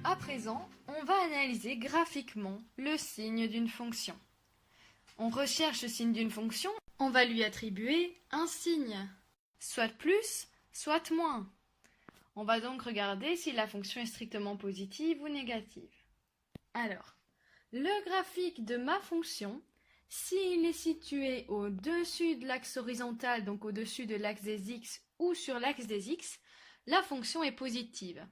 À présent, on va analyser graphiquement le signe d'une fonction. On recherche le signe d'une fonction, on va lui attribuer un signe, soit plus, soit moins. On va donc regarder si la fonction est strictement positive ou négative. Alors, le graphique de ma fonction, s'il est situé au-dessus de l'axe horizontal, donc au-dessus de l'axe des x ou sur l'axe des x, la fonction est positive.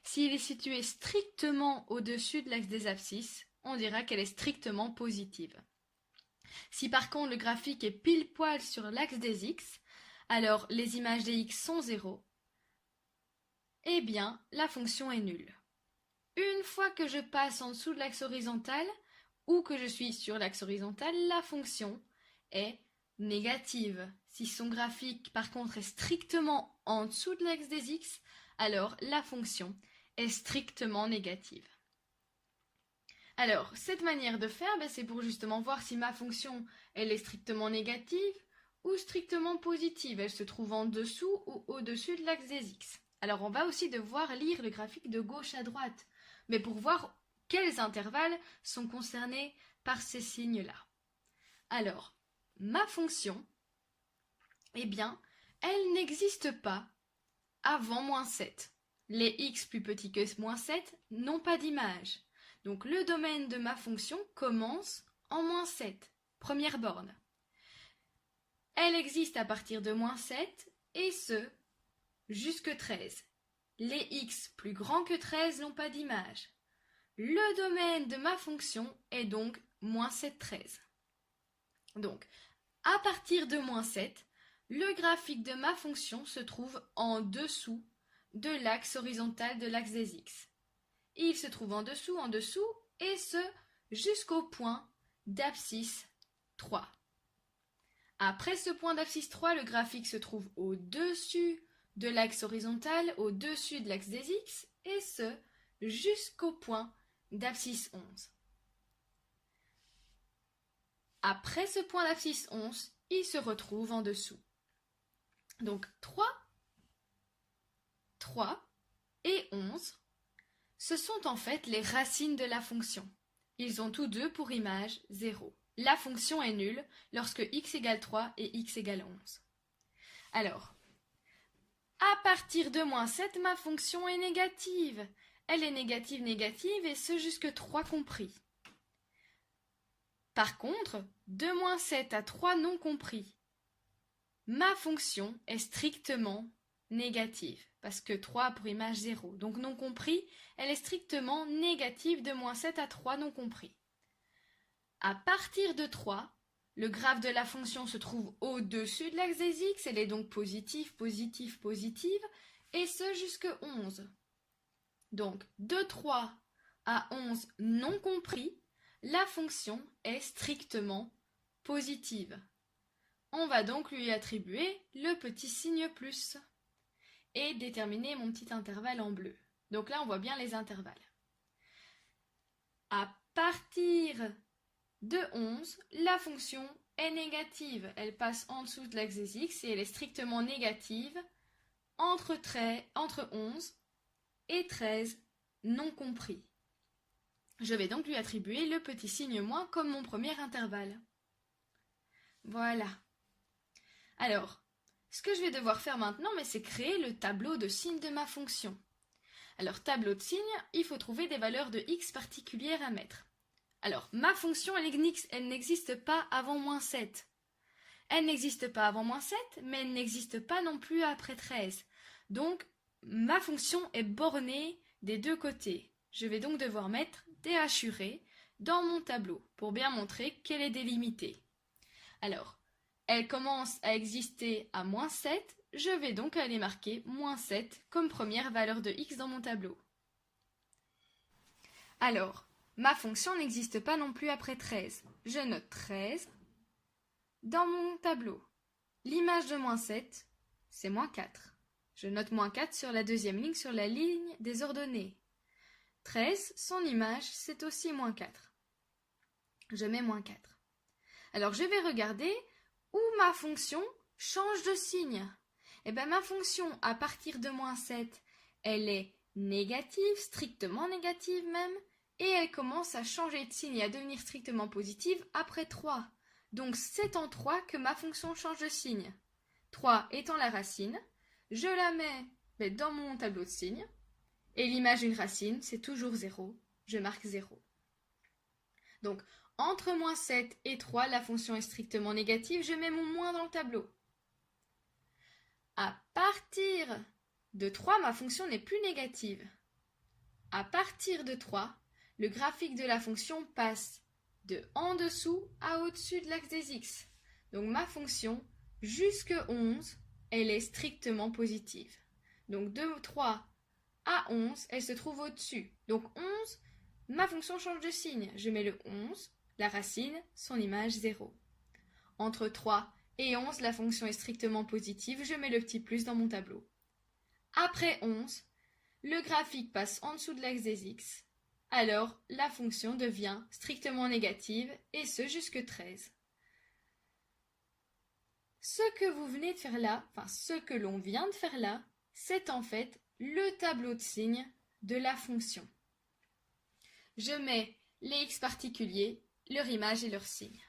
S'il est situé strictement au-dessus de l'axe des abscisses, on dira qu'elle est strictement positive. Si par contre le graphique est pile poil sur l'axe des x, alors les images des x sont 0, eh bien la fonction est nulle. Une fois que je passe en dessous de l'axe horizontal, ou que je suis sur l'axe horizontal, la fonction est négative. Si son graphique par contre est strictement en dessous de l'axe des x, alors la fonction est strictement négative. Alors, cette manière de faire, c'est pour justement voir si ma fonction elle est strictement négative ou strictement positive. Elle se trouve en dessous ou au-dessus de l'axe des x. Alors, on va aussi devoir lire le graphique de gauche à droite, mais pour voir quels intervalles sont concernés par ces signes-là. Alors, ma fonction, eh bien, elle n'existe pas avant moins 7. Les x plus petits que moins 7 n'ont pas d'image. Donc le domaine de ma fonction commence en moins 7, première borne. Elle existe à partir de moins 7 et ce, jusque 13. Les x plus grands que 13 n'ont pas d'image. Le domaine de ma fonction est donc moins 7, 13. Donc, à partir de moins 7, le graphique de ma fonction se trouve en dessous de l'axe horizontal de l'axe des x. Il se trouve en dessous, et ce, jusqu'au point d'abscisse 3. Après ce point d'abscisse 3, le graphique se trouve au-dessus de l'axe horizontal, au-dessus de l'axe des x, et ce, jusqu'au point d'abscisse 11. Après ce point d'abscisse 11, il se retrouve en dessous. Donc 3 et 11, ce sont en fait les racines de la fonction. Ils ont tous deux pour image 0. La fonction est nulle lorsque x égale 3 et x égale 11. Alors, à partir de moins 7, ma fonction est négative. Elle est négative, et ce jusque 3 compris. Par contre, de moins 7 à 3 non compris, ma fonction est strictement négative, parce que 3 pour image 0. Donc non compris, elle est strictement négative de moins 7 à 3 non compris. À partir de 3, le graphe de la fonction se trouve au-dessus de l'axe des x, elle est donc positive, et ce jusque 11. Donc de 3 à 11 non compris, la fonction est strictement positive. On va donc lui attribuer le petit signe plus et déterminer mon petit intervalle en bleu. Donc là, on voit bien les intervalles. À partir de 11, la fonction est négative. Elle passe en dessous de l'axe des x et elle est strictement négative entre 11 et 13 non compris. Je vais donc lui attribuer le petit signe moins comme mon premier intervalle. Voilà. Alors, ce que je vais devoir faire maintenant, c'est créer le tableau de signes de ma fonction. Alors, tableau de signes, il faut trouver des valeurs de x particulières à mettre. Alors, ma fonction, elle n'existe pas avant moins 7. Elle n'existe pas avant moins 7, mais elle n'existe pas non plus après 13. Donc, ma fonction est bornée des deux côtés. Je vais donc devoir mettre des hachurés dans mon tableau pour bien montrer qu'elle est délimitée. Alors, elle commence à exister à moins 7, je vais donc aller marquer moins 7 comme première valeur de x dans mon tableau. Alors, ma fonction n'existe pas non plus après 13. Je note 13 dans mon tableau. L'image de moins 7, c'est moins 4. Je note moins 4 sur la deuxième ligne, sur la ligne des ordonnées. 13, son image, c'est aussi moins 4. Je mets moins 4. Alors, je vais regarder où ma fonction change de signe. Ma fonction, à partir de moins 7, elle est négative, strictement négative même, et elle commence à changer de signe et à devenir strictement positive après 3. Donc c'est en 3 que ma fonction change de signe. 3 étant la racine, je la mets dans mon tableau de signes, et l'image d'une racine, c'est toujours 0, je marque 0. Donc, entre moins 7 et 3, la fonction est strictement négative, je mets mon moins dans le tableau. À partir de 3, ma fonction n'est plus négative. À partir de 3, le graphique de la fonction passe de en dessous à au-dessus de l'axe des x. Donc ma fonction, jusque 11, elle est strictement positive. Donc de 3 à 11, elle se trouve au-dessus. Donc 11, ma fonction change de signe. Je mets le 11, la racine, son image 0. Entre 3 et 11, la fonction est strictement positive. Je mets le petit plus dans mon tableau. Après 11, le graphique passe en dessous de l'axe des x. Alors, la fonction devient strictement négative, et ce jusque 13. Ce que vous venez de faire là, ce que l'on vient de faire là, c'est en fait le tableau de signes de la fonction. Je mets les x particuliers, leur image et leur signe.